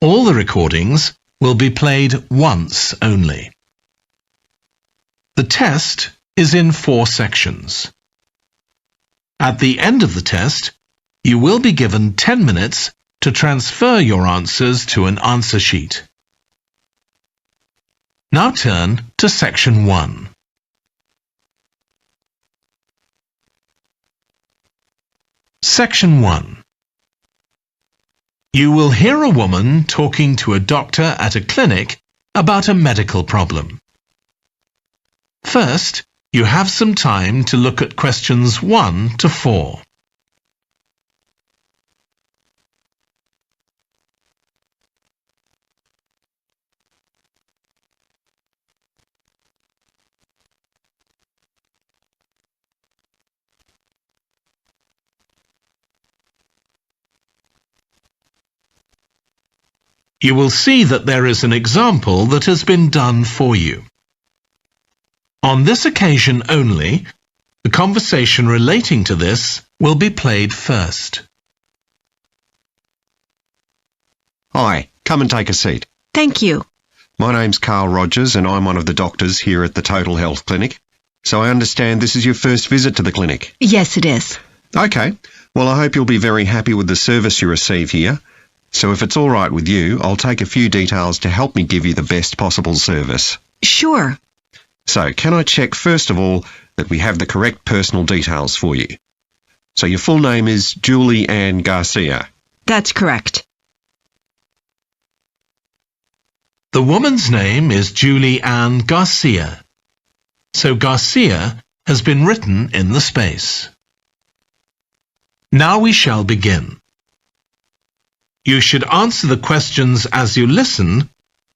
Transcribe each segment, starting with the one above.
All the recordings will be played once only. The test is in 4 sections. At the end of the test, you will be given 10 minutes to transfer your answers to an answer sheet. Now turn to Section 1. Section 1. You will hear a woman talking to a doctor at a clinic about a medical problem. First, you have some time to look at questions 1 to 4. You will see that there is an example that has been done for you. On this occasion only, the conversation relating to this will be played first. Hi, come and take a seat. Thank you. My name's Carl Rogers and I'm one of the doctors here at the Total Health Clinic. So I understand this is your first visit to the clinic. Yes, it is. Okay, well I hope you'll be very happy with the service you receive here. So if it's all right with you, I'll take a few details to help me give you the best possible service. Sure. So can I check first of all that we have the correct personal details for you? So your full name is Julie Ann Garcia. That's correct. The woman's name is Julie Ann Garcia, so Garcia has been written in the space. Now we shall begin. You should answer the questions as you listen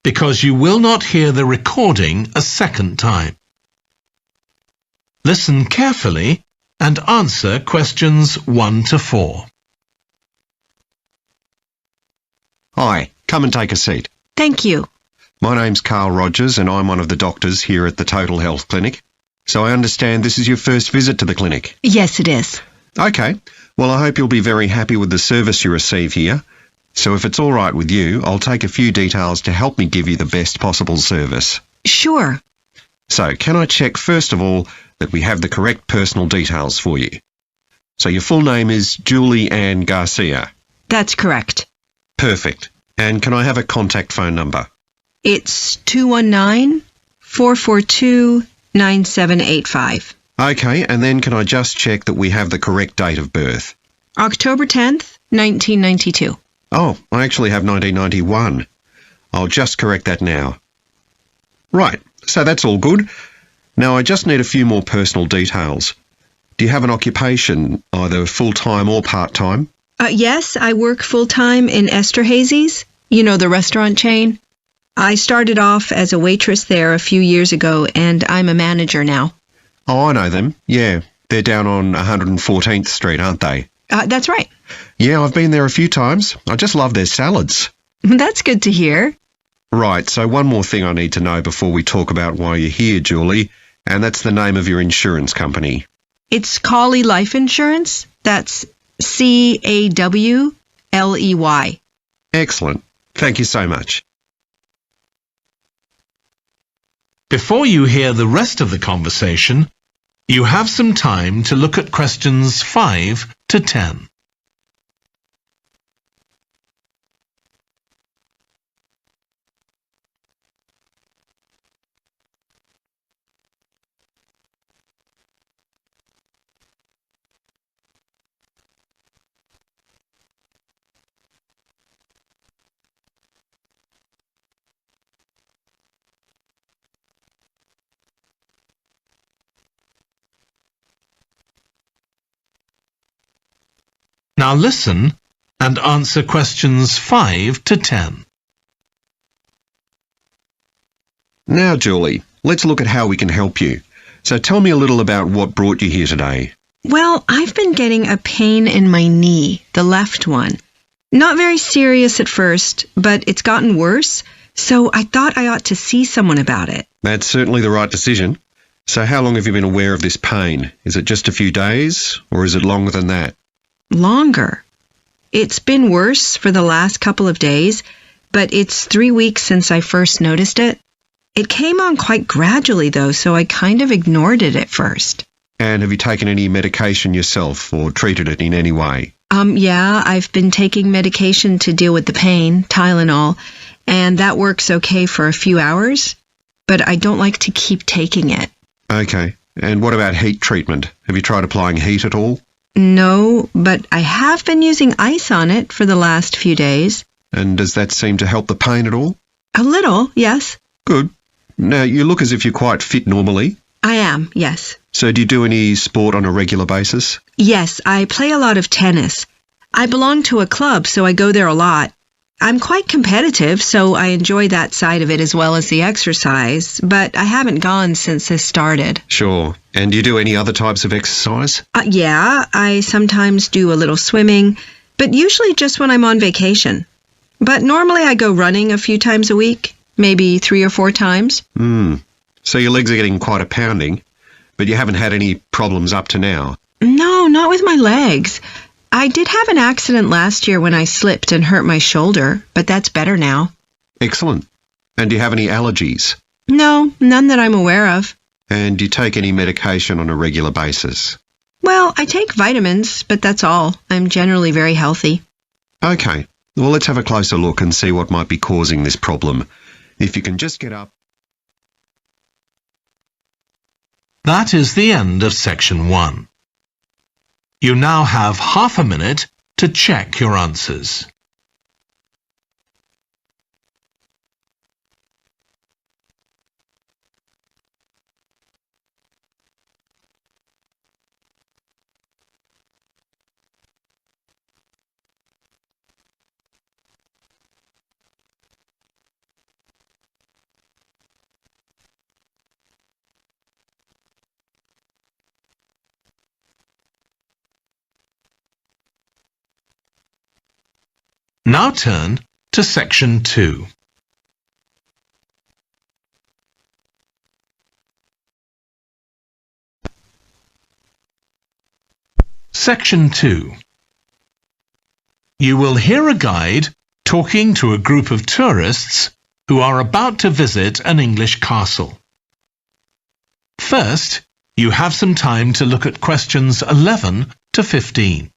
because you will not hear the recording a second time. Listen carefully and answer questions 1 to 4. Hi, come and take a seat. Thank you. My name's Carl Rogers and I'm one of the doctors here at the Total Health Clinic. So I understand this is your first visit to the clinic. Yes, it is. Okay, well I hope you'll be very happy with the service you receive here. So if it's all right with you, I'll take a few details to help me give you the best possible service. Sure. So can I check first of all that we have the correct personal details for you? So your full name is Julie Ann Garcia. That's correct. Perfect. And can I have a contact phone number? It's 219-442-9785. Okay, and then can I just check that we have the correct date of birth? October 10th, 1992. Oh, I actually have 1991. I'll just correct that now. Right, so that's all good. Now I just need a few more personal details. Do you have an occupation, either full-time or part-time? Yes, I work full-time in Esterhazy's, the restaurant chain. I started off as a waitress there a few years ago, and I'm a manager now. Oh, I know them. Yeah, they're down on 114th Street, aren't they? That's right. Yeah, I've been there a few times. I just love their salads. That's good to hear. Right, so one more thing I need to know before we talk about why you're here, Julie, and that's the name of your insurance company. It's Cawley Life Insurance. That's C-A-W-L-E-Y. Excellent. Thank you so much. Before you hear the rest of the conversation, you have some time to look at questions 5 to 10. Now listen and answer questions 5 to 10. Now, Julie, let's look at how we can help you. So tell me a little about what brought you here today. Well, I've been getting a pain in my knee, the left one. Not very serious at first, but it's gotten worse, so I thought I ought to see someone about it. That's certainly the right decision. So how long have you been aware of this pain? Is it just a few days, or is it longer than that? Longer. It's been worse for the last couple of days, but it's 3 weeks since I first noticed it. It came on quite gradually, though, so I kind of ignored it at first. And have you taken any medication yourself or treated it in any way? Yeah, I've been taking medication to deal with the pain, Tylenol, and that works okay for a few hours, but I don't like to keep taking it. Okay. And what about heat treatment? Have you tried applying heat at all? No, but I have been using ice on it for the last few days. And does that seem to help the pain at all? A little, yes. Good. Now, you look as if you're quite fit normally. I am, yes. So do you do any sport on a regular basis? Yes, I play a lot of tennis. I belong to a club, so I go there a lot. I'm quite competitive, so I enjoy that side of it as well as the exercise, but I haven't gone since this started. Sure. And do you do any other types of exercise? Yeah, I sometimes do a little swimming, but usually just when I'm on vacation. But normally I go running a few times a week, maybe 3 or 4 times. So your legs are getting quite a pounding, but you haven't had any problems up to now? No, not with my legs. I did have an accident last year when I slipped and hurt my shoulder, but that's better now. Excellent. And do you have any allergies? No, none that I'm aware of. And do you take any medication on a regular basis? Well, I take vitamins, but that's all. I'm generally very healthy. Okay. Well, let's have a closer look and see what might be causing this problem. If you can just get up. That is the end of section 1. You now have half a minute to check your answers. Now turn to section 2. Section 2. You will hear a guide talking to a group of tourists who are about to visit an English castle. First, you have some time to look at questions 11 to 15.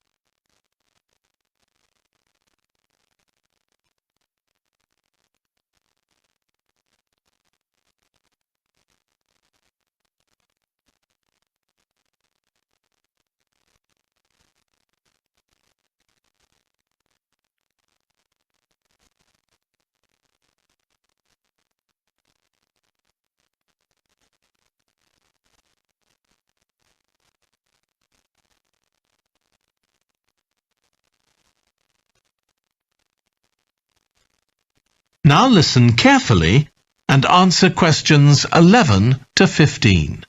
Now listen carefully and answer questions 11 to 15.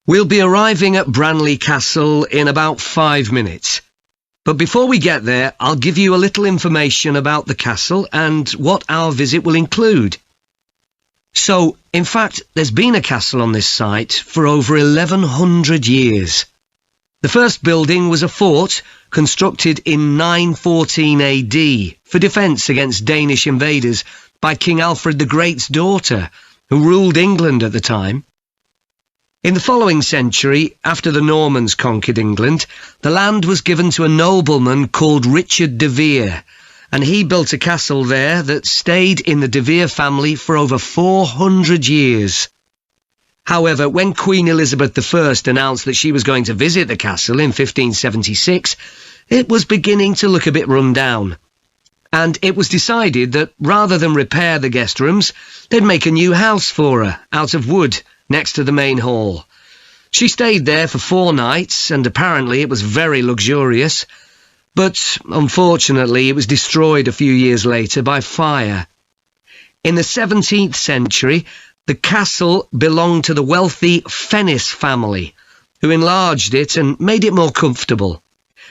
We'll be arriving at Branley Castle in about 5 minutes. But before we get there, I'll give you a little information about the castle and what our visit will include. So, in fact, there's been a castle on this site for over 1100 years. The first building was a fort constructed in 914 AD for defence against Danish invaders by King Alfred the Great's daughter, who ruled England at the time. In the following century, after the Normans conquered England, the land was given to a nobleman called Richard de Vere, and he built a castle there that stayed in the de Vere family for over 400 years. However, when Queen Elizabeth I announced that she was going to visit the castle in 1576, it was beginning to look a bit run down. And it was decided that rather than repair the guest rooms, they'd make a new house for her, out of wood, next to the main hall. She stayed there for 4 nights, and apparently it was very luxurious. But, unfortunately, it was destroyed a few years later by fire. In the 17th century, the castle belonged to the wealthy Fennis family, who enlarged it and made it more comfortable.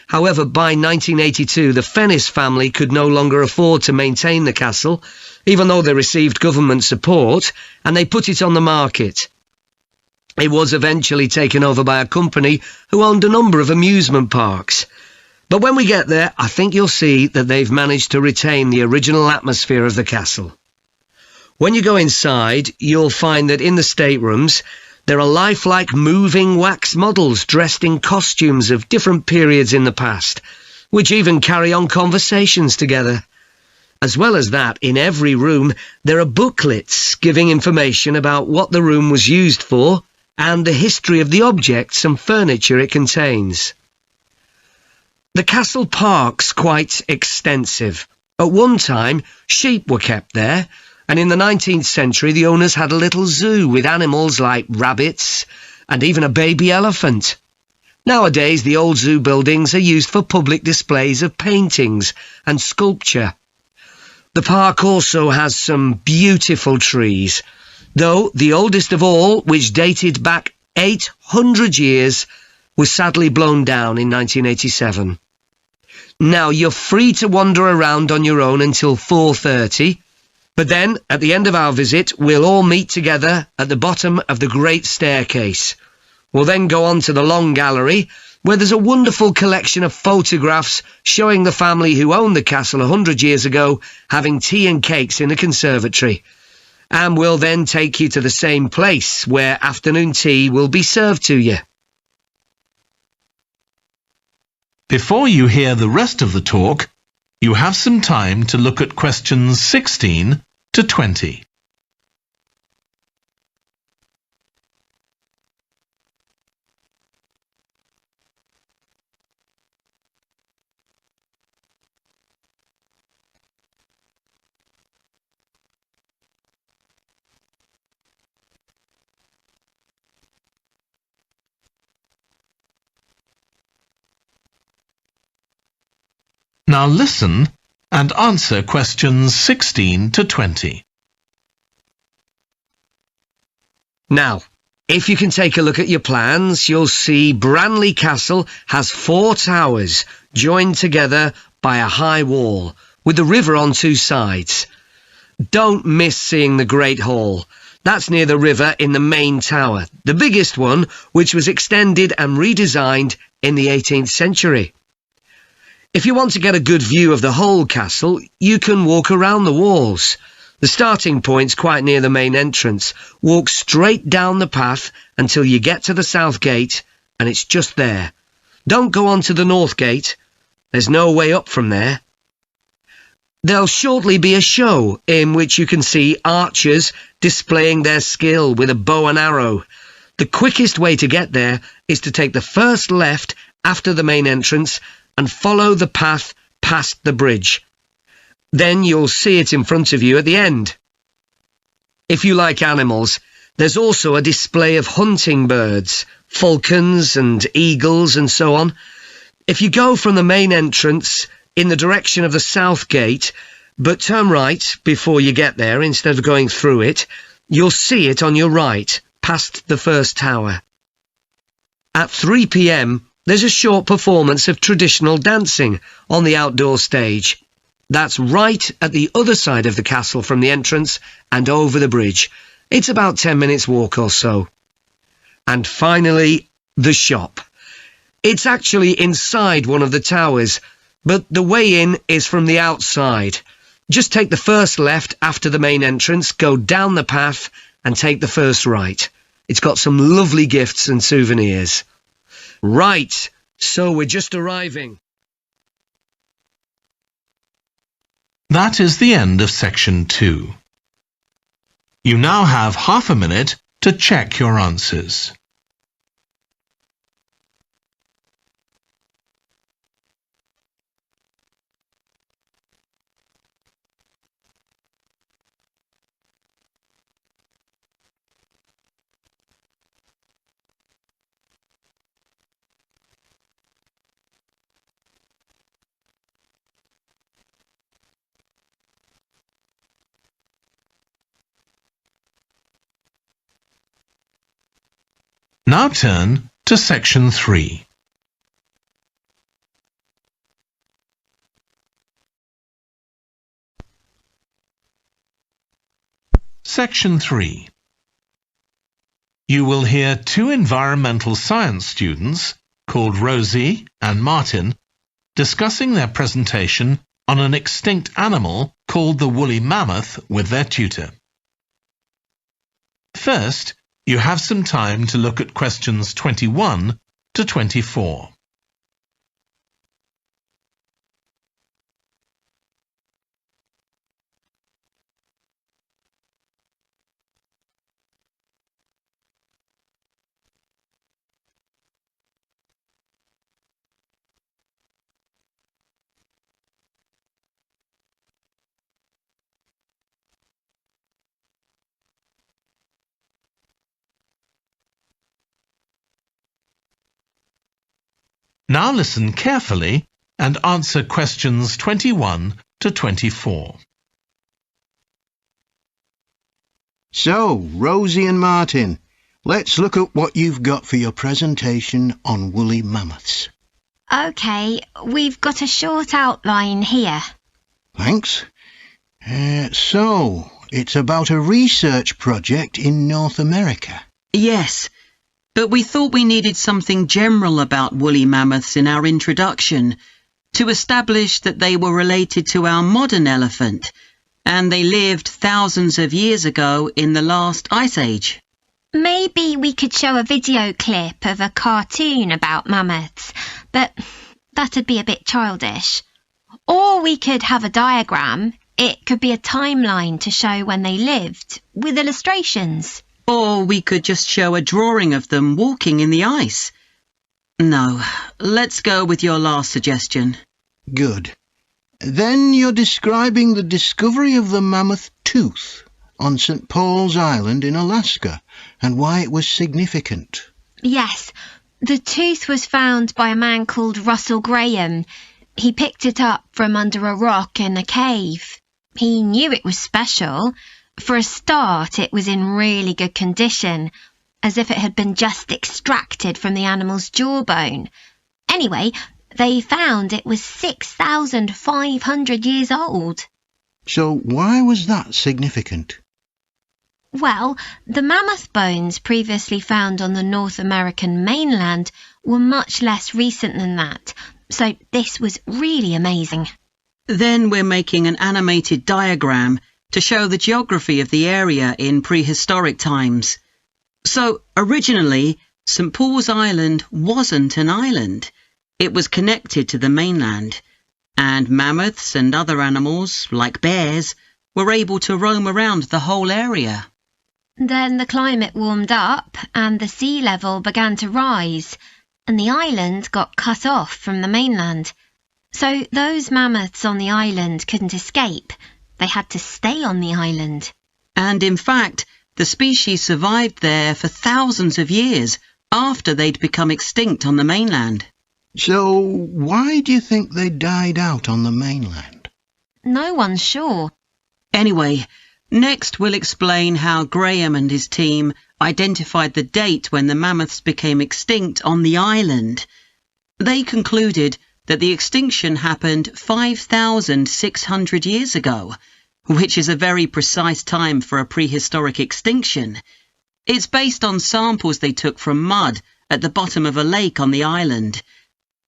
However, by 1982, the Fennis family could no longer afford to maintain the castle, even though they received government support, and they put it on the market. It was eventually taken over by a company who owned a number of amusement parks. But when we get there, I think you'll see that they've managed to retain the original atmosphere of the castle. When you go inside, you'll find that in the staterooms, there are lifelike moving wax models dressed in costumes of different periods in the past, which even carry on conversations together. As well as that, in every room, there are booklets giving information about what the room was used for and the history of the objects and furniture it contains. The castle park's quite extensive. At one time, sheep were kept there, and in the 19th century the owners had a little zoo with animals like rabbits and even a baby elephant. Nowadays, the old zoo buildings are used for public displays of paintings and sculpture. The park also has some beautiful trees, though the oldest of all, which dated back 800 years, was sadly blown down in 1987. Now, you're free to wander around on your own until 4:30, but then, at the end of our visit, we'll all meet together at the bottom of the great staircase. We'll then go on to the long gallery, where there's a wonderful collection of photographs showing the family who owned the castle 100 years ago having tea and cakes in the conservatory. And we'll then take you to the same place where afternoon tea will be served to you. Before you hear the rest of the talk, you have some time to look at questions 16 to 20. Now listen and answer questions 16 to 20. Now, if you can take a look at your plans, you'll see Branley Castle has 4 towers joined together by a high wall, with the river on 2 sides. Don't miss seeing the Great Hall. That's near the river in the main tower, the biggest one, which was extended and redesigned in the 18th century. If you want to get a good view of the whole castle, you can walk around the walls. The starting point's quite near the main entrance. Walk straight down the path until you get to the south gate, and it's just there. Don't go on to the north gate. There's no way up from there. There'll shortly be a show in which you can see archers displaying their skill with a bow and arrow. The quickest way to get there is to take the first left after the main entrance and follow the path past the bridge. Then you'll see it in front of you at the end. If you like animals, there's also a display of hunting birds, falcons and eagles and so on. If you go from the main entrance in the direction of the south gate, but turn right before you get there instead of going through it, you'll see it on your right, past the first tower. At 3 p.m, there's a short performance of traditional dancing on the outdoor stage. That's right at the other side of the castle from the entrance and over the bridge. It's about 10 minutes walk or so. And finally, the shop. It's actually inside one of the towers, but the way in is from the outside. Just take the first left after the main entrance, go down the path and take the first right. It's got some lovely gifts and souvenirs. Right, so we're just arriving. That is the end of section 2. You now have half a minute to check your answers. Now turn to section 3. Section 3. You will hear 2 environmental science students, called Rosie and Martin, discussing their presentation on an extinct animal called the woolly mammoth with their tutor. First, you have some time to look at questions 21 to 24. Now listen carefully and answer questions 21 to 24. So, Rosie and Martin, let's look at what you've got for your presentation on woolly mammoths. OK, we've got a short outline here. Thanks. So, it's about a research project in North America. Yes, but we thought we needed something general about woolly mammoths in our introduction to establish that they were related to our modern elephant, and they lived thousands of years ago in the last ice age. Maybe we could show a video clip of a cartoon about mammoths, but that'd be a bit childish. Or we could have a diagram. It could be a timeline to show when they lived, with illustrations. Or we could just show a drawing of them walking in the ice. No, let's go with your last suggestion. Good. Then you're describing the discovery of the mammoth tooth on St. Paul's Island in Alaska and why it was significant. Yes, the tooth was found by a man called Russell Graham. He picked it up from under a rock in a cave. He knew it was special. For a start, it was in really good condition, as if it had been just extracted from the animal's jawbone. Anyway, they found it was 6,500 years old. So why was that significant? Well, the mammoth bones previously found on the North American mainland were much less recent than that, so this was really amazing. Then we're making an animated diagram to show the geography of the area in prehistoric times. So, originally, St. Paul's Island wasn't an island. It was connected to the mainland, and mammoths and other animals, like bears, were able to roam around the whole area. Then the climate warmed up and the sea level began to rise, and the island got cut off from the mainland. So those mammoths on the island couldn't escape. They had to stay on the island. And in fact, the species survived there for thousands of years after they'd become extinct on the mainland. So why do you think they died out on the mainland? No one's sure. Anyway, next we'll explain how Graham and his team identified the date when the mammoths became extinct on the island. They concluded that the extinction happened 5,600 years ago, which is a very precise time for a prehistoric extinction. It's based on samples they took from mud at the bottom of a lake on the island.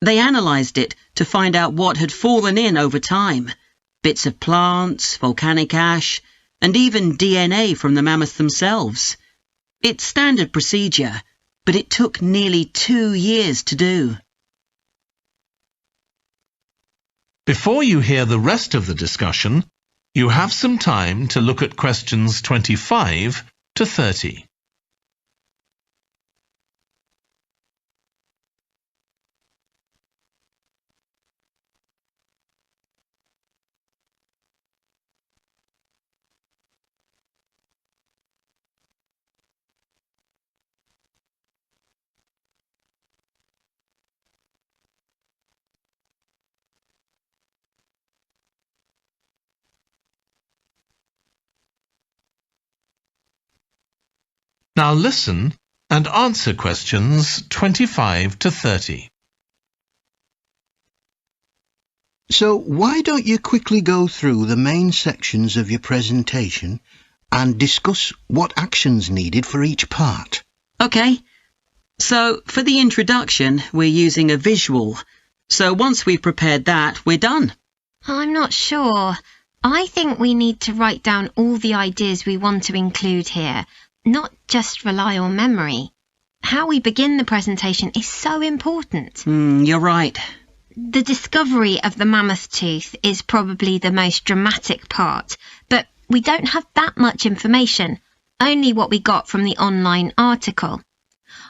They analysed it to find out what had fallen in over time, bits of plants, volcanic ash, and even DNA from the mammoths themselves. It's standard procedure, but it took nearly 2 years to do. Before you hear the rest of the discussion, you have some time to look at questions 25 to 30. Now listen and answer questions 25 to 30. So why don't you quickly go through the main sections of your presentation and discuss what actions needed for each part? OK, so for the introduction, we're using a visual. So once we've prepared that, we're done. I'm not sure. I think we need to write down all the ideas we want to include here, not just rely on memory. How we begin the presentation is so important. You're right. The discovery of the mammoth tooth is probably the most dramatic part, but we don't have that much information, only what we got from the online article.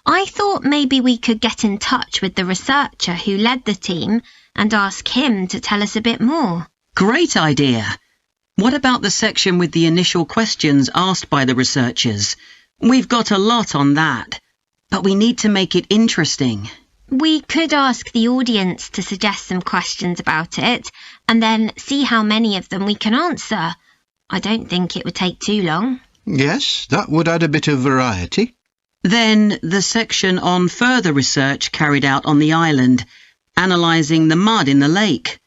I thought maybe we could get in touch with the researcher who led the team and ask him to tell us a bit more. Great idea. What about the section with the initial questions asked by the researchers? We've got a lot on that, but we need to make it interesting. We could ask the audience to suggest some questions about it and then see how many of them we can answer. I don't think it would take too long. Yes, that would add a bit of variety. Then the section on further research carried out on the island, analysing the mud in the lake.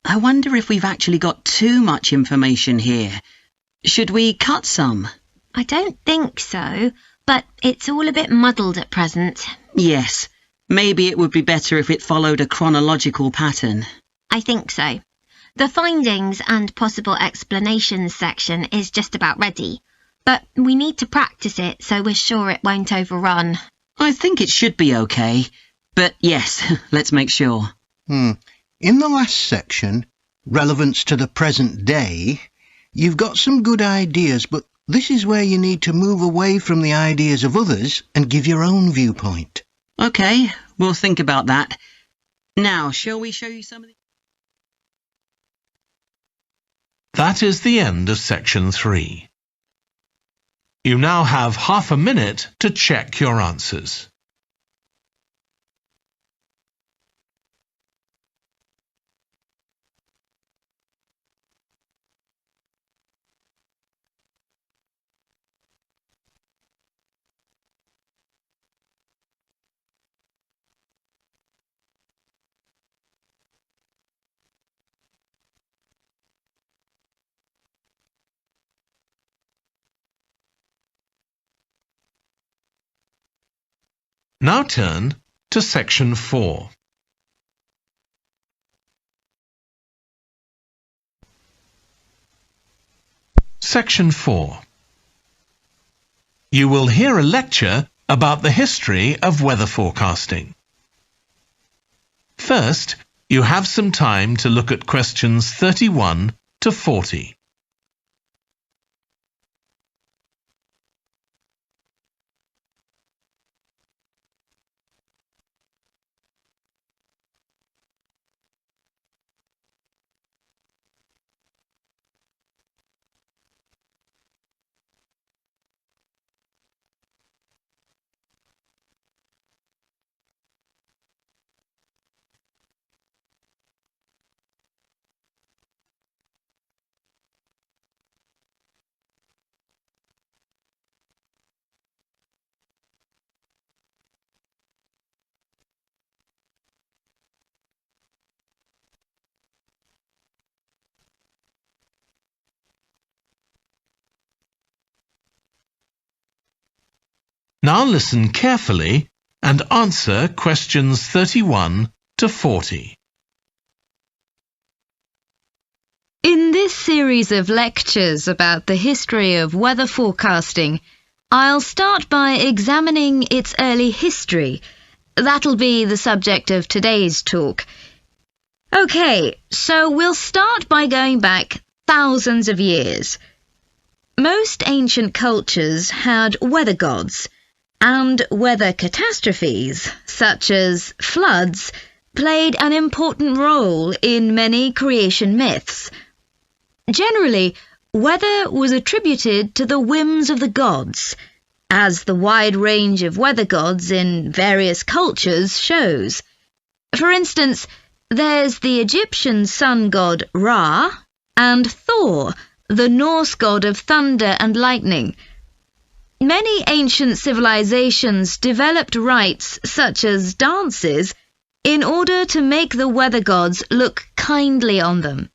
I wonder if we've actually got too much information here. Should we cut some? I don't think so, but it's all a bit muddled at present. Yes, maybe it would be better if it followed a chronological pattern. I think so. The findings and possible explanations section is just about ready, but we need to practice it so we're sure it won't overrun. I think it should be okay, but yes, let's make sure. In the last section, relevance to the present day, you've got some good ideas, but this is where you need to move away from the ideas of others and give your own viewpoint. Okay, we'll think about that. Now, shall we show you some of the... That is the end of section 3. You now have half a minute to check your answers. Now turn to section 4. Section 4. You will hear a lecture about the history of weather forecasting. First, you have some time to look at questions 31 to 40. Now listen carefully and answer questions 31 to 40. In this series of lectures about the history of weather forecasting, I'll start by examining its early history. That'll be the subject of today's talk. Okay, so we'll start by going back thousands of years. Most ancient cultures had weather gods, and weather catastrophes, such as floods, played an important role in many creation myths. Generally, weather was attributed to the whims of the gods, as the wide range of weather gods in various cultures shows. For instance, there's the Egyptian sun god Ra, and Thor, the Norse god of thunder and lightning. Many ancient civilizations developed rites such as dances in order to make the weather gods look kindly on them.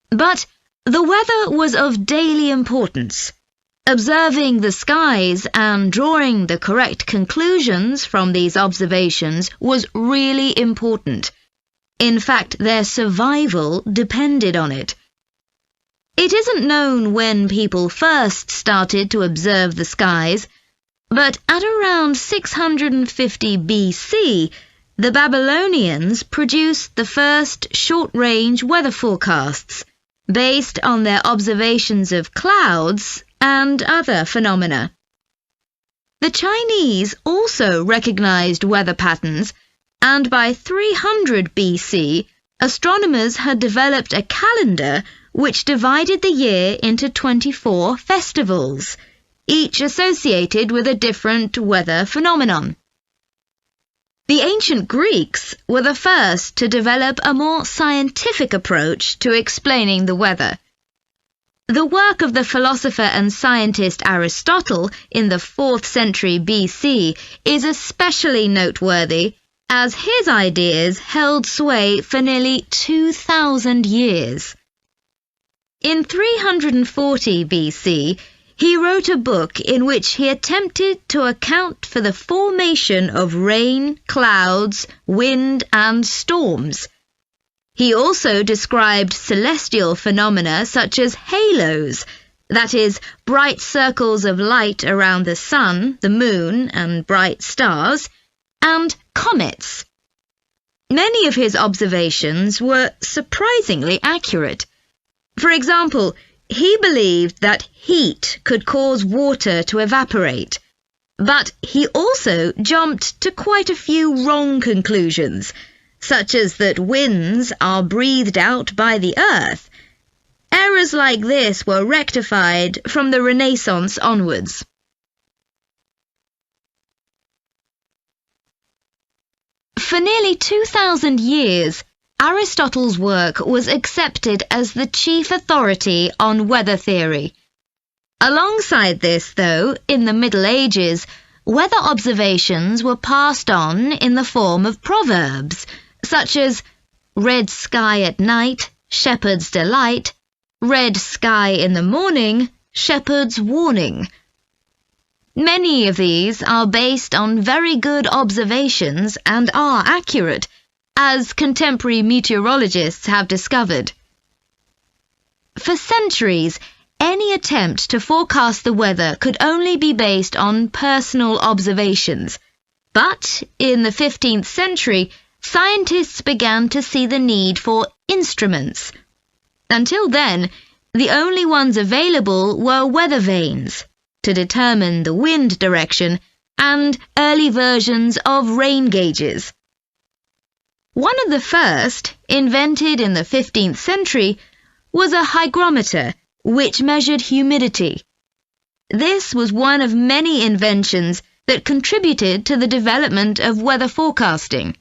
But the weather was of daily importance. Observing the skies and drawing the correct conclusions from these observations was really important. In fact, their survival depended on it. It isn't known when people first started to observe the skies, but at around 650 BC, the Babylonians produced the first short-range weather forecasts based on their observations of clouds and other phenomena. The Chinese also recognized weather patterns, and by 300 BC, astronomers had developed a calendar which divided the year into 24 festivals, each associated with a different weather phenomenon. The ancient Greeks were the first to develop a more scientific approach to explaining the weather. The work of the philosopher and scientist Aristotle in the 4th century BC is especially noteworthy, as his ideas held sway for nearly 2,000 years. In 340 BC, he wrote a book in which he attempted to account for the formation of rain, clouds, wind, and storms. He also described celestial phenomena such as halos, that is, bright circles of light around the sun, the moon, and bright stars, and comets. Many of his observations were surprisingly accurate. For example, he believed that heat could cause water to evaporate, but he also jumped to quite a few wrong conclusions, such as that winds are breathed out by the earth. Errors like this were rectified from the Renaissance onwards. For nearly 2,000 years, Aristotle's work was accepted as the chief authority on weather theory. Alongside this, though, in the Middle Ages, weather observations were passed on in the form of proverbs, such as red sky at night, shepherd's delight, red sky in the morning, shepherd's warning. Many of these are based on very good observations and are accurate, as contemporary meteorologists have discovered. For centuries, any attempt to forecast the weather could only be based on personal observations. But in the 15th century, scientists began to see the need for instruments. Until then, the only ones available were weather vanes to determine the wind direction and early versions of rain gauges. One of the first, invented in the 15th century, was a hygrometer, which measured humidity. This was one of many inventions that contributed to the development of weather forecasting.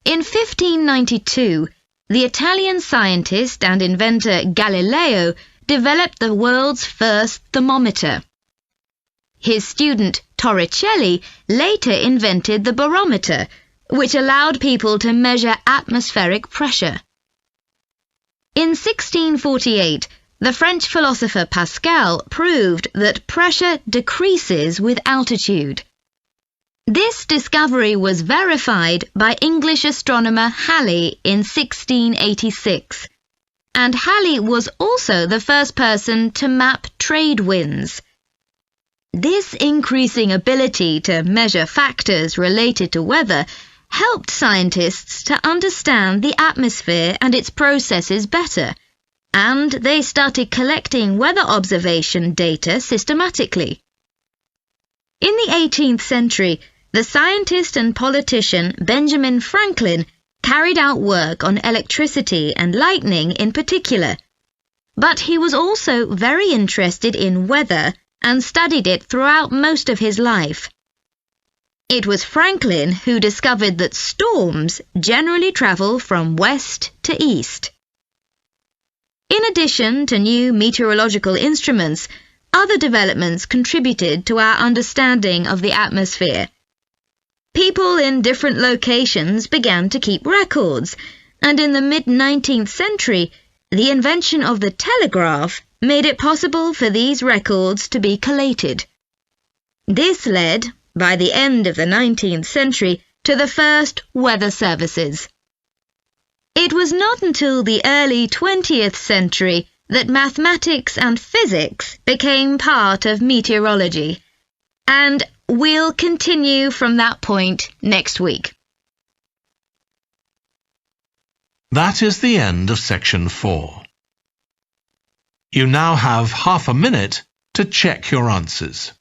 In 1592, the Italian scientist and inventor Galileo developed the world's first thermometer. His student Torricelli later invented the barometer, which allowed people to measure atmospheric pressure. In 1648, the French philosopher Pascal proved that pressure decreases with altitude. This discovery was verified by English astronomer Halley in 1686, and Halley was also the first person to map trade winds. This increasing ability to measure factors related to weather helped scientists to understand the atmosphere and its processes better, and they started collecting weather observation data systematically. In the 18th century, the scientist and politician Benjamin Franklin carried out work on electricity and lightning in particular, but he was also very interested in weather and studied it throughout most of his life. It was Franklin who discovered that storms generally travel from west to east. In addition to new meteorological instruments, other developments contributed to our understanding of the atmosphere. People in different locations began to keep records, and in the mid-19th century, the invention of the telegraph made it possible for these records to be collated. This led, by the end of the 19th century, to the first weather services. It was not until the early 20th century that mathematics and physics became part of meteorology, and we'll continue from that point next week. That is the end of section 4. You now have half a minute to check your answers.